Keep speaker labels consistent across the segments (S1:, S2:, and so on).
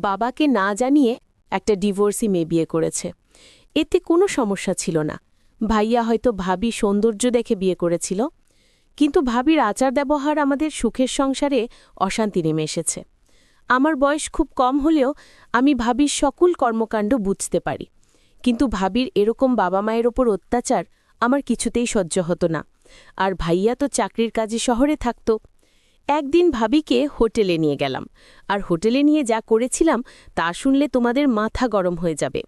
S1: বাবাকে না জানিয়ে একটা ডিভোর্সি মেয়ে বিয়ে করেছে। এতে কোনো সমস্যা ছিল না। ভাইয়া হয়তো ভাবি সৌন্দর্য দেখে বিয়ে করেছিল, কিন্তু ভাবির আচার ব্যবহার আমাদের সুখের সংসারে অশান্তি নেমে এসেছে। আমার বয়স খুব কম হলেও আমি ভাবির সকল কর্মকাণ্ড বুঝতে পারি, কিন্তু ভাবির এরকম বাবা মায়ের ওপর অত্যাচার আমার কিছুতেই সহ্য হতো না। আর ভাইয়া তো চাকরির কাজে শহরে থাকত। একদিন ভাবিকে হোটেলে নিয়ে গেলাম, আর হোটেলে নিয়ে যা করেছিলাম তা শুনলে তোমাদের মাথা গরম হয়ে যাবে।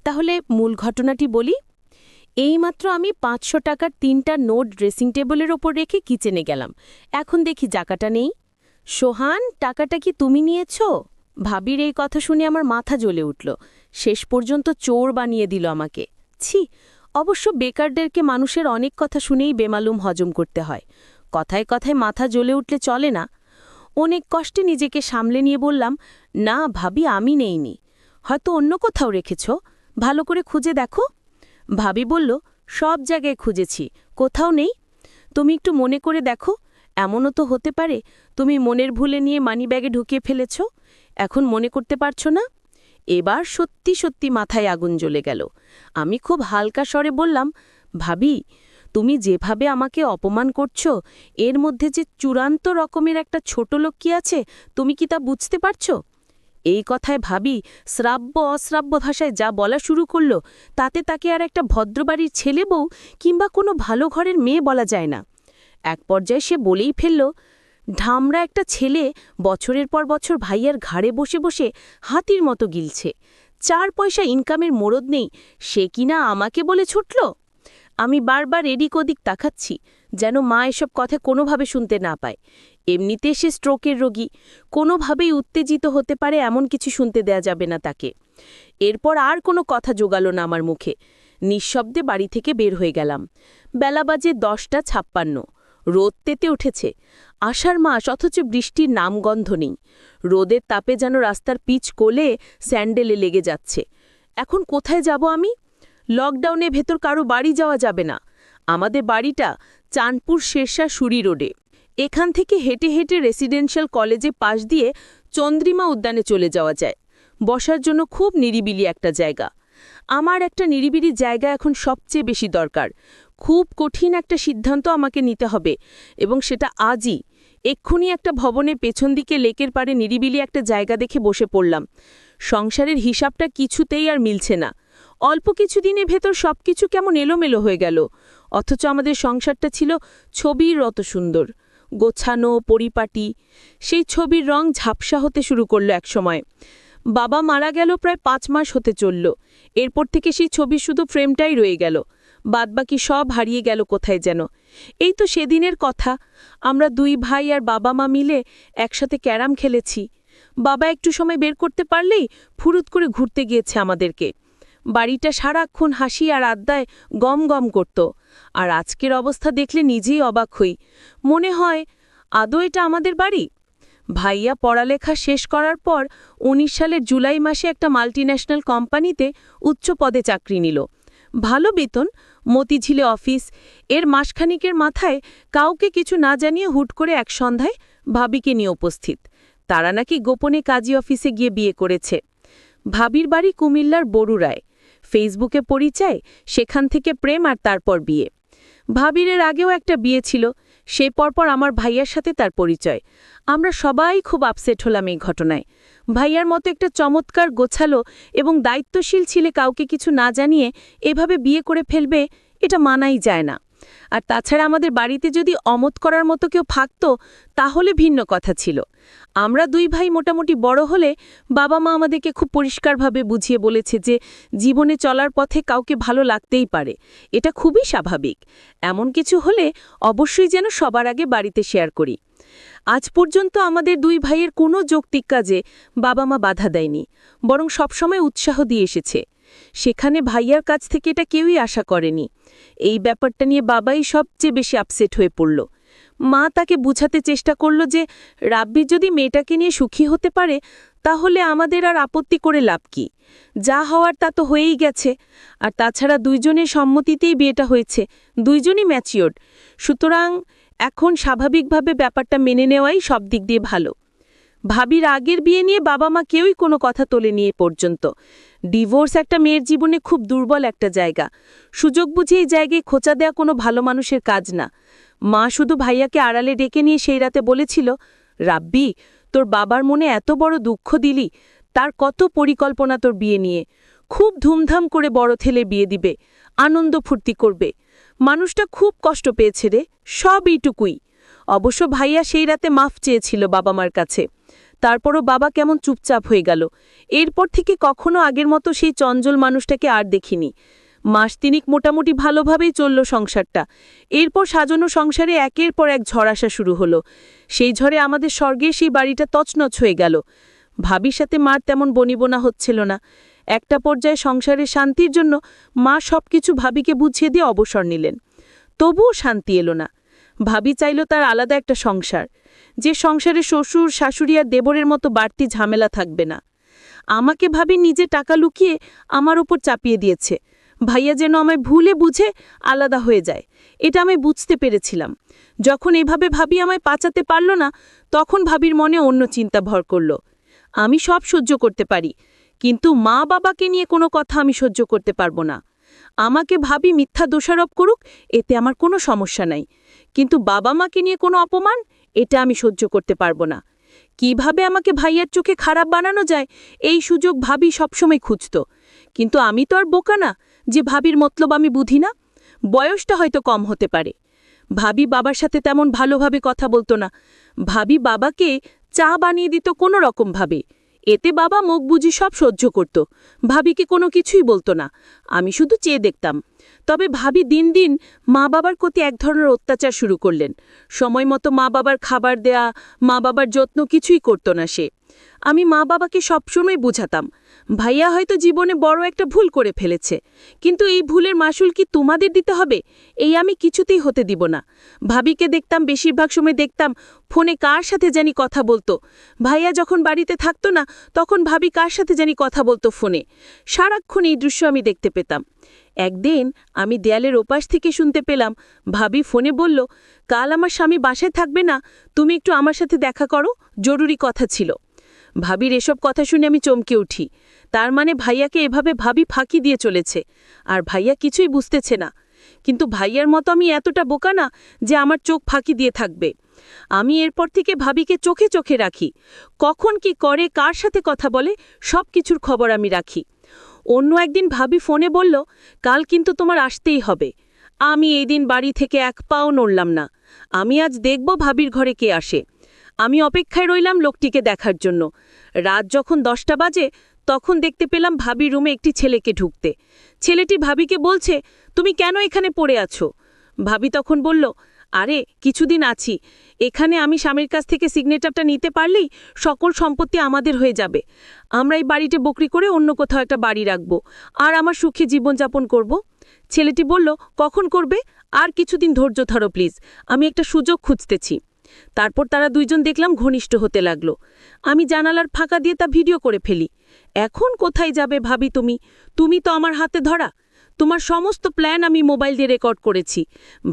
S1: তাহলে মূল ঘটনাটি বলি। এইমাত্র আমি ৫০০ টাকার ৩টা নোট ড্রেসিং টেবিলের ওপর রেখে কিচেনে গেলাম। এখন দেখি টাকাটা নেই। সোহান, টাকাটা কি তুমি নিয়েছ? ভাবির এই কথা শুনে আমার মাথা জ্বলে উঠল। শেষ পর্যন্ত চোর বানিয়ে দিল আমাকে। ছি! অবশ্য বেকারদেরকে মানুষের অনেক কথা শুনেই বেমালুম হজম করতে হয়। কথায় কথায় মাথা জ্বলে উঠলে চলে না। অনেক কষ্টে নিজেকে সামলে নিয়ে বললাম, না ভাবি, আমি নেইনি, হয়তো অন্য কোথাও রেখেছ, ভালো করে খুঁজে দেখো। ভাবি বলল, সব জায়গায় খুঁজেছি, কোথাও নেই। তুমি একটু মনে করে দেখো, এমনও তো হতে পারে তুমি মনের ভুলে নিয়ে মানিব্যাগে ঢুকিয়ে ফেলেছ, এখন মনে করতে পারছো না। এবার সত্যি সত্যি মাথায় আগুন জ্বলে গেল। আমি খুব হালকা স্বরে বললাম, ভাবি, তুমি যেভাবে আমাকে অপমান করছো, এর মধ্যে যে চূড়ান্ত রকমের একটা ছোট লোক কি আছে, তুমি কি তা বুঝতে পারছো? এই কথায় ভাবি শ্রাব্য অশ্রাব্য ভাষায় যা বলা শুরু করল, তাতে তাকে আর একটা ভদ্রবাড়ির ছেলে বউ কিংবা কোনো ভালো ঘরের মেয়ে বলা যায় না। এক পর্যায়ে সে বলেই ফেলল, ঢামরা একটা ছেলে বছরের পর বছর ভাইয়ার ঘাড়ে বসে বসে হাতির মতো গিলছে, 4 পয়সা ইনকামের মোড়দ নেই, সে কিনা আমাকে বলে ছুটল। আমি বারবার এদিক ওদিক তাকাচ্ছি, যেন মা এসব কথা কোনোভাবে শুনতে না পায়। এমনিতে সে স্ট্রোকের রোগী, কোনোভাবেই উত্তেজিত হতে পারে এমন কিছু শুনতে দেয়া যাবে না তাকে। এরপর আর কোনো কথা জোগালো না আমার মুখে। নিঃশব্দে বাড়ি থেকে বের হয়ে গেলাম। বেলা বাজে 10:56। রোদ তেতে উঠেছে। আষাঢ় মাস, অথচ বৃষ্টির নামগন্ধ নেই। রোদের তাপে যেন রাস্তার পিচ কোলে স্যান্ডেলে লেগে যাচ্ছে। এখন কোথায় যাব আমি? লকডাউনে ভেতর কারো বাড়ি যাওয়া যাবে না। আমাদের বাড়িটা চাঁদপুর শেরশাহ সুরি রোডে। এখান থেকে হেঁটে হেঁটে রেসিডেন্সিয়াল কলেজে পাশ দিয়ে চন্দ্রিমা উদ্যানে চলে যাওয়া যায়। বসার জন্য খুব নিরিবিলি একটা জায়গা। আমার একটা নিরিবিলি জায়গা এখন সবচেয়ে বেশি দরকার। খুব কঠিন একটা সিদ্ধান্ত আমাকে নিতে হবে, এবং সেটা আজই। এক্ষুনি একটা ভবনের পেছন দিকে লেকের পাড়ে নিরিবিলি একটা জায়গা দেখে বসে পড়লাম। সংসারের হিসাবটা কিছুতেই আর মিলছে না। অল্প কিছুদিনের ভেতর সবকিছু কেমন এলোমেলো হয়ে গেল, অথচ আমাদের সংসারটা ছিল ছবির মতো সুন্দর, গোছানো, পরিপাটি। সেই ছবির রং ঝাপসা হতে শুরু করল একসময়। বাবা মারা গেল প্রায় 5 মাস হতে চলল। এরপর থেকে সেই ছবির শুধু ফ্রেমটাই রয়ে গেল, বাদবাকি সব হারিয়ে গেল কোথায় যেন। এই তো সেদিনের কথা, আমরা 2 ভাই আর বাবা মা মিলে একসাথে ক্যারাম খেলেছি। বাবা একটু সময় বের করতে পারলেই ফুরুত করে ঘুরতে গিয়েছে আমাদেরকে। বাড়িটা সারাক্ষণ হাসি আর আড্ডায় গম গম করত। আর আজকের অবস্থা দেখলে নিজেই অবাক হই। মনে হয়, আদৌ এটা আমাদের বাড়ি? ভাইয়া পড়ালেখা শেষ করার পর 19 সালের জুলাই মাসে একটা মাল্টিন্যাশনাল কোম্পানিতে উচ্চ পদে চাকরি নিল। ভালো বেতন, মতিঝিলে অফিস। এর মাসখানিকের মাথায় কাউকে কিছু না জানিয়ে হুট করে এক সন্ধ্যায় ভাবিকে নিয়ে উপস্থিত। তারা নাকি গোপনে কাজী অফিসে গিয়ে বিয়ে করেছে। ভাবির বাড়ি কুমিল্লার বরুড়ায়। ফেসবুকে পরিচয়, সেখান থেকে প্রেম, আর তারপর বিয়ে। ভাবির এর আগেও একটা বিয়ে ছিল, সেই পরপর আমার ভাইয়ার সাথে তার পরিচয়। আমরা সবাই খুব আপসেট হলাম এই ঘটনায়। ভাইয়ার মতো একটা চমৎকার, গোছালো এবং দায়িত্বশীল ছেলে কাউকে কিছু না জানিয়ে এভাবে বিয়ে করে ফেলবে, এটা মানাই যায় না। আর তাছাড়া আমাদের বাড়িতে যদি অমত করার মতো কেউ থাকতো, তাহলে ভিন্ন কথা ছিল। আমরা 2 ভাই মোটামুটি বড় হলে বাবা মা আমাদেরকে খুব পরিষ্কারভাবে বুঝিয়ে বলেছে যে জীবনে চলার পথে কাউকে ভালো লাগতেই পারে, এটা খুবই স্বাভাবিক। এমন কিছু হলে অবশ্যই যেন সবার আগে বাড়িতে শেয়ার করি। আজ পর্যন্ত আমাদের 2 ভাইয়ের কোনো যৌক্তিক কাজে বাবা মা বাধা দেয়নি, বরং সবসময় উৎসাহ দিয়ে এসেছে। সেখানে ভাইয়ার কাছ থেকে এটা কেউই আশা করেনি। এই ব্যাপারটা নিয়ে বাবাই সবচেয়ে বেশি আপসেট হয়ে পড়ল। মা তাকে বুঝাতে চেষ্টা করল যে রাব্বি যদি মেয়েটাকে নিয়ে সুখী হতে পারে, তাহলে আমাদের আর আপত্তি করে লাভ কি? যা হওয়ার তা তো হয়েই গেছে। আর তাছাড়া 2 জনের সম্মতিতেই বিয়েটা হয়েছে, 2 জনই ম্যাচিওর্ড। সুতরাং এখন স্বাভাবিকভাবে ব্যাপারটা মেনে নেওয়াই সব দিক দিয়ে ভালো। ভাবির আগের বিয়ে নিয়ে বাবা মা কেউই কোনো কথা তোলেনি এ পর্যন্ত। ডিভোর্স একটা মেয়ের জীবনে খুব দুর্বল একটা জায়গা। সুযোগ বুঝে এই জায়গায় খোঁচা দেয়া কোনো ভালো মানুষের কাজ না। মা শুধু ভাইয়াকে আড়ালে ডেকে নিয়ে সেই রাতে বলেছিল, রাব্বি, তোর বাবার মনে এত বড় দুঃখ দিলি, তার কত পরিকল্পনা তোর বিয়ে নিয়ে। খুব ধুমধাম করে বড় ছেলে বিয়ে দিবে, আনন্দ ফুর্তি করবে। মানুষটা খুব কষ্ট পেয়েছে রে, সব এইটুকুই। অবশ্য ভাইয়া সেই রাতে মাফ চেয়েছিল বাবা মার কাছে। তারপরও বাবা কেমন চুপচাপ হয়ে গেল। এরপর থেকে কখনো আগের মতো সেই চঞ্চল মানুষটাকে আর দেখিনি। মাস তিনিক মোটামুটি ভালোভাবেই চলল সংসারটা। এরপর সাজানো সংসারে একের পর এক ঝড় আসা শুরু হলো। সেই ঝড়ে আমাদের স্বর্গের সেই বাড়িটা তছনছ হয়ে গেল। ভাবির সাথে মার তেমন বনিবনা হচ্ছিল না। একটা পর্যায়ে সংসারের শান্তির জন্য মা সবকিছু ভাবিকে বুঝিয়ে দিয়ে অবসর নিলেন। তবুও শান্তি এলো না। ভাবি চাইল তার আলাদা একটা সংসার, যে সংসারে শ্বশুর শাশুড়ি আর দেবরের মতো বাড়তি ঝামেলা থাকবে না। আমাকে ভাবি নিজে টাকা লুকিয়ে আমার ওপর চাপিয়ে দিয়েছে। ভাইয়া যেন আমায় ভুলে বুঝে আলাদা হয়ে যায়, এটা আমি বুঝতে পেরেছিলাম। যখন এভাবে ভাবি আমায় বাঁচাতে পারল না, তখন ভাবির মনে অন্য চিন্তা ভর করল। আমি সব সহ্য করতে পারি, কিন্তু মা বাবাকে নিয়ে কোনো কথা আমি সহ্য করতে পারবো না। আমাকে ভাবি মিথ্যা দোষারোপ করুক, এতে আমার কোনো সমস্যা নাই, কিন্তু বাবা মাকে নিয়ে কোনো অপমান, এটা আমি সহ্য করতে পারবো না। কিভাবে আমাকে ভাইয়ার চোখে খারাপ বানানো যায়, এই সুযোগ ভাবি সবসময় খুঁজত। কিন্তু আমি তো আর বোকা না যে ভাবির মতলব আমি বুঝি না। বয়সটা হয়তো কম হতে পারে। ভাবি বাবার সাথে তেমন ভালোভাবে কথা বলতো না। ভাবি বাবাকে চা বানিয়ে দিত কোনো রকমভাবে। এতে বাবা মুখ বুঝি সব সহ্য করত। ভাবিকে কোনো কিছুই বলতো না, আমি শুধু চেয়ে দেখতাম। তবে ভাবি দিন দিন মা বাবার প্রতি এক ধরনের অত্যাচার শুরু করলেন। সময় মতো মা বাবার খাবার দেয়া, মা বাবার যত্ন কিছুই করত না সে। আমি মা বাবাকে সবসময় বুঝাতাম, ভাইয়া হয়তো জীবনে বড় একটা ভুল করে ফেলেছে, কিন্তু এই ভুলের মাসুল কি তোমাদের দিতে হবে, এই আমি কিছুতেই হতে দিব না। ভাবিকে দেখতাম, বেশিরভাগ সময় দেখতাম ফোনে কার সাথে জানি কথা বলতো। ভাইয়া যখন বাড়িতে থাকতো না, তখন ভাবি কার সাথে জানি কথা বলতো ফোনে। সারাক্ষণ এই দৃশ্য আমি দেখতে পেতাম। একদিন আমি দেয়ালের ওপাশ থেকে শুনতে পেলাম ভাবি ফোনে বলল, কাল আমার স্বামী বাসায় থাকবে না, তুমি একটু আমার সাথে দেখা করো, জরুরি কথা ছিল। ভাবির এসব কথা শুনে আমি চমকে উঠি। তার মানে ভাইয়াকে এভাবে ভাবি ফাঁকি দিয়ে চলেছে, আর ভাইয়া কিছুই বুঝতেছে না। কিন্তু ভাইয়ার মতো আমি এতটা বোকা না যে আমার চোখ ফাঁকি দিয়ে থাকবে। আমি এরপর থেকে ভাবিকে চোখে চোখে রাখি। কখন কি করে, কার সাথে কথা বলে, সব কিছুর খবর আমি রাখি। অন্য একদিন ভাবি ফোনে বলল, কাল কিন্তু তোমার আসতেই হবে। আমি এই দিন বাড়ি থেকে এক পাও নড়লাম না। আমি আজ দেখব ভাবির ঘরে কে আসে। আমি অপেক্ষায় রইলাম লোকটিকে দেখার জন্য। রাত যখন 10টা বাজে, তখন দেখতে পেলাম ভাবির রুমে একটি ছেলেকে ঢুকতে। ছেলেটি ভাবিকে বলছে, তুমি কেন এখানে পড়ে আছো? ভাবি তখন বলল, আরে কিছুদিন আছি এখানে, আমি স্বামীর কাছ থেকে সিগনেচারটা নিতে পারলেই সকল সম্পত্তি আমাদের হয়ে যাবে। আমরা এই বাড়িতে বকরি করে অন্য কোথাও একটা বাড়ি রাখব, আর আমার সুখে জীবনযাপন করব। ছেলেটি বলল, কখন করবে? আর কিছুদিন ধৈর্য ধরো প্লিজ, আমি একটা সুযোগ খুঁজতেছি। তারপর তারা দুইজন দেখলাম ঘনিষ্ঠ হতে লাগলো। আমি জানালার ফাঁকা দিয়ে তা ভিডিও করে ফেলি। এখন কোথায় যাবে ভাবি তুমি? তুমি তো আমার হাতে ধরা। তোমার সমস্ত প্ল্যান আমি মোবাইল দিয়ে রেকর্ড করেছি।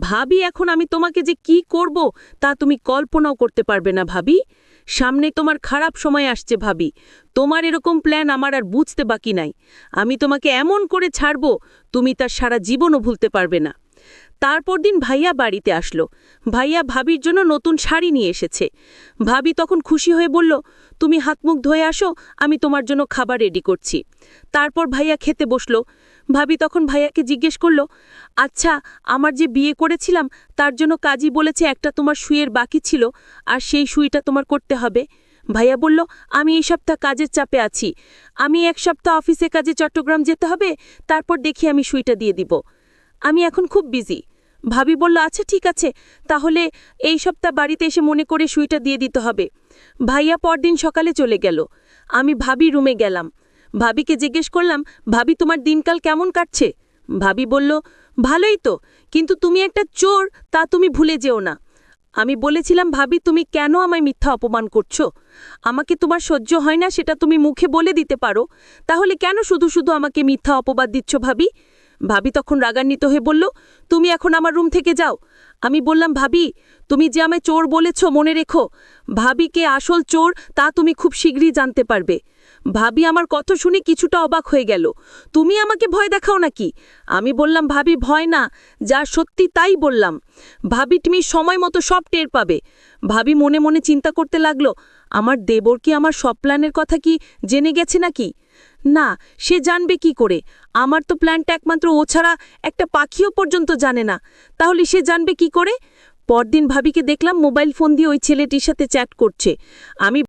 S1: ভাবি এখন আমি তোমাকে যে কি করব তা তুমি কল্পনাও করতে পারবে না ভাবি। সামনে তোমার খারাপ সময় আসছে ভাবি। তোমার এরকম প্ল্যান আমার আর বুঝতে বাকি নাই। আমি তোমাকে এমন করে ছাড়ব, তুমি তার সারা জীবনও ভুলতে পারবে না। তারপর দিন ভাইয়া বাড়িতে আসলো। ভাইয়া ভাবির জন্য নতুন শাড়ি নিয়ে এসেছে। ভাবি তখন খুশি হয়ে বলল, তুমি হাত মুখ ধুয়ে আসো, আমি তোমার জন্য খাবার রেডি করছি। তারপর ভাইয়া খেতে বসলো। ভাবি তখন ভাইয়াকে জিজ্ঞেস করল, আচ্ছা, আমার যে বিয়ে করেছিলাম তার জন্য কাজী বলেছে একটা তোমার সুইয়ের বাকি ছিল, আর সেই সুইটা তোমার করতে হবে। ভাইয়া বলল, আমি এই সপ্তাহ কাজের চাপে আছি, আমি এক সপ্তাহ অফিসে কাজে চট্টগ্রাম যেতে হবে, তারপর দেখি আমি সুইটা দিয়ে দিব। আমি এখন খুব বিজি। ভাবি বলল, আচ্ছা ঠিক আছে, তাহলে এই সপ্তাহ বাড়িতে এসে মনে করে সুইটা দিয়ে দিতে হবে। ভাইয়া পরদিন সকালে চলে গেল। আমি ভাবি রুমে গেলাম। ভাবিকে জিজ্ঞেস করলাম, ভাবি তোমার দিনকাল কেমন কাটছে? ভাবি বলল, ভালোই তো, কিন্তু তুমি একটা চোর তা তুমি ভুলে যেও না। আমি বলেছিলাম, ভাবি তুমি কেন আমায় মিথ্যা অপমান করছো? আমাকে তোমার সহ্য হয় না সেটা তুমি মুখে বলে দিতে পারো, তাহলে কেন শুধু শুধু আমাকে মিথ্যা অপবাদ দিচ্ছ ভাবি? ভাবি তখন রাগান্বিত হয়ে বলল, তুমি এখন আমার রুম থেকে যাও,
S2: আমি বললাম, ভাবি, তুমি যে আমায় চোর বলেছ মনে রেখো, ভাবি কে আসল চোর তা তুমি খুব শীঘ্রই জানতে পারবে। ভাবি আমার কথা শুনে কিছুটা অবাক হয়ে গেল। তুমি আমাকে ভয় দেখাও নাকি? আমি বললাম, ভাবি, ভয় না, যা সত্যি তাই বললাম। ভাবি, তুমি সময় মতো সব টের পাবে। ভাবি মনে মনে চিন্তা করতে লাগলো, আমার দেবর কি আমার সব প্ল্যানের কথা কি জেনে গেছে নাকি? না, সে জানবে কি করে? আমার তো প্ল্যানটা একমাত্র ও ছাড়া একটা পাখিও পর্যন্ত জানে না। তাহলে সে জানবে কি করে? পরদিন ভাবিকে দেখলাম মোবাইল ফোন দিয়ে ওই ছেলেটির সাথে চ্যাট করছে। আমি